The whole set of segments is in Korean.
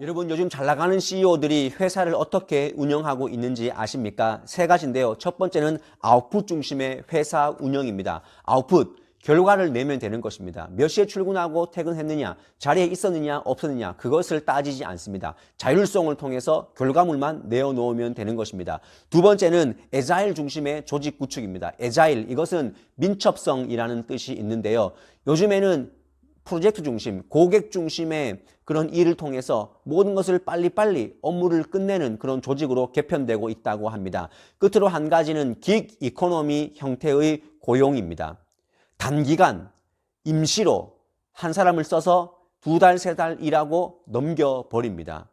여러분, 요즘 잘 나가는 CEO들이 회사를 어떻게 운영하고 있는지 아십니까? 세 가지인데요. 첫 번째는 아웃풋 중심의 회사 운영입니다. 아웃풋, 결과를 내면 되는 것입니다. 몇 시에 출근하고 퇴근했느냐, 자리에 있었느냐 없었느냐, 그것을 따지지 않습니다. 자율성을 통해서 결과물만 내어놓으면 되는 것입니다. 두 번째는 애자일 중심의 조직 구축입니다. 애자일, 이것은 민첩성이라는 뜻이 있는데요. 요즘에는 프로젝트 중심, 고객 중심의 그런 일을 통해서 모든 것을 빨리빨리 업무를 끝내는 그런 조직으로 개편되고 있다고 합니다. 끝으로 한 가지는 긱 이코노미 형태의 고용입니다. 단기간, 임시로 한 사람을 써서 2달, 3달 일하고 넘겨버립니다.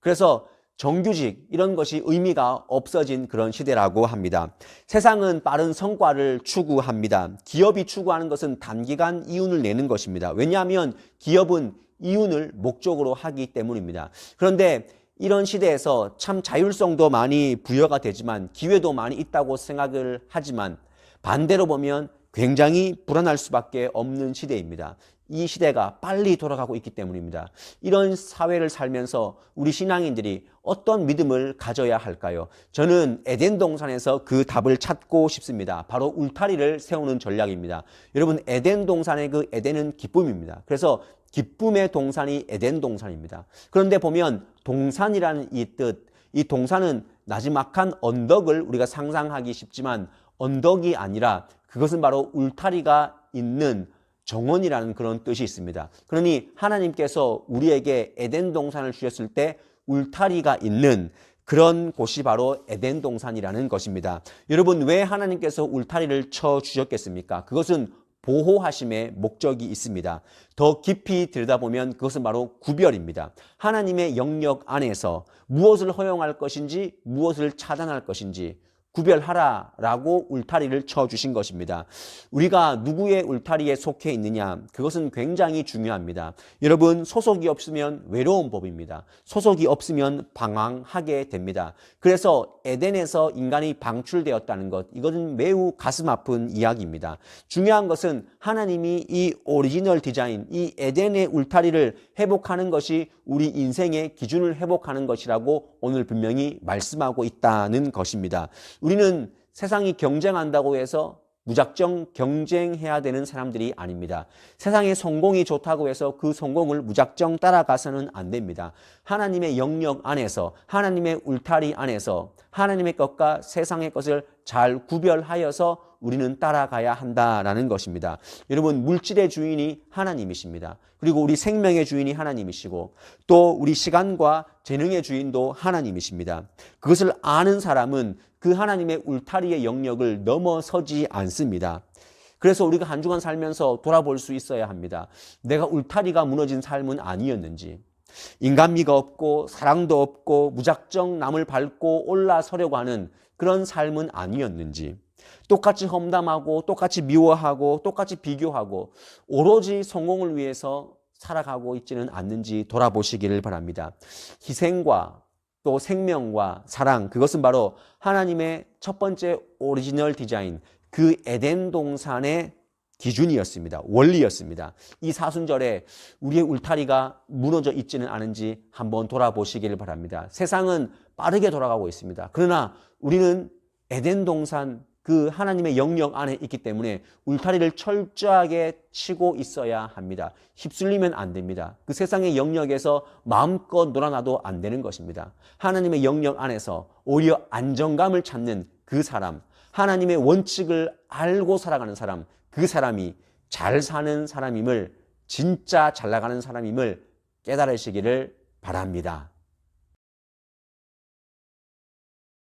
그래서 정규직 이런 것이 의미가 없어진 그런 시대라고 합니다. 세상은 빠른 성과를 추구합니다. 기업이 추구하는 것은 단기간 이윤을 내는 것입니다. 왜냐하면 기업은 이윤을 목적으로 하기 때문입니다. 그런데 이런 시대에서 참 자율성도 많이 부여가 되지만 기회도 많이 있다고 생각을 하지만 반대로 보면 굉장히 불안할 수밖에 없는 시대입니다. 이 시대가 빨리 돌아가고 있기 때문입니다. 이런 사회를 살면서 우리 신앙인들이 어떤 믿음을 가져야 할까요? 저는 에덴 동산에서 그 답을 찾고 싶습니다. 바로 울타리를 세우는 전략입니다. 여러분, 에덴 동산의 그 에덴은 기쁨입니다. 그래서 기쁨의 동산이 에덴 동산입니다. 그런데 보면 동산이라는 이 뜻, 이 동산은 나지막한 언덕을 우리가 상상하기 쉽지만 언덕이 아니라 그것은 바로 울타리가 있는 정원이라는 그런 뜻이 있습니다. 그러니 하나님께서 우리에게 에덴 동산을 주셨을 때 울타리가 있는 그런 곳이 바로 에덴 동산이라는 것입니다. 여러분, 왜 하나님께서 울타리를 쳐 주셨겠습니까? 그것은 보호하심의 목적이 있습니다. 더 깊이 들여다보면 그것은 바로 구별입니다. 하나님의 영역 안에서 무엇을 허용할 것인지 무엇을 차단할 것인지 구별하라라고 울타리를 쳐주신 것입니다. 우리가 누구의 울타리에 속해 있느냐, 그것은 굉장히 중요합니다. 여러분, 소속이 없으면 외로운 법입니다. 소속이 없으면 방황하게 됩니다. 그래서 에덴에서 인간이 방출되었다는 것, 이것은 매우 가슴 아픈 이야기입니다. 중요한 것은 하나님이 이 오리지널 디자인, 이 에덴의 울타리를 회복하는 것이 우리 인생의 기준을 회복하는 것이라고 오늘 분명히 말씀하고 있다는 것입니다. 우리는 세상이 경쟁한다고 해서 무작정 경쟁해야 되는 사람들이 아닙니다. 세상의 성공이 좋다고 해서 그 성공을 무작정 따라가서는 안 됩니다. 하나님의 영역 안에서, 하나님의 울타리 안에서 하나님의 것과 세상의 것을 잘 구별하여서 우리는 따라가야 한다라는 것입니다. 여러분, 물질의 주인이 하나님이십니다. 그리고 우리 생명의 주인이 하나님이시고 또 우리 시간과 재능의 주인도 하나님이십니다. 그것을 아는 사람은 그 하나님의 울타리의 영역을 넘어서지 않습니다. 그래서 우리가 한 주간 살면서 돌아볼 수 있어야 합니다. 내가 울타리가 무너진 삶은 아니었는지, 인간미가 없고 사랑도 없고 무작정 남을 밟고 올라서려고 하는 그런 삶은 아니었는지, 똑같이 험담하고 똑같이 미워하고 똑같이 비교하고 오로지 성공을 위해서 살아가고 있지는 않는지 돌아보시기를 바랍니다. 희생과 또 생명과 사랑, 그것은 바로 하나님의 첫 번째 오리지널 디자인, 그 에덴 동산의 기준이었습니다. 원리였습니다. 이 사순절에 우리의 울타리가 무너져 있지는 않은지 한번 돌아보시기를 바랍니다. 세상은 빠르게 돌아가고 있습니다. 그러나 우리는 에덴 동산, 그 하나님의 영역 안에 있기 때문에 울타리를 철저하게 치고 있어야 합니다. 휩쓸리면 안 됩니다. 그 세상의 영역에서 마음껏 놀아나도 안 되는 것입니다. 하나님의 영역 안에서 오히려 안정감을 찾는 그 사람, 하나님의 원칙을 알고 살아가는 사람, 그 사람이 잘 사는 사람임을, 진짜 잘 나가는 사람임을 깨달으시기를 바랍니다.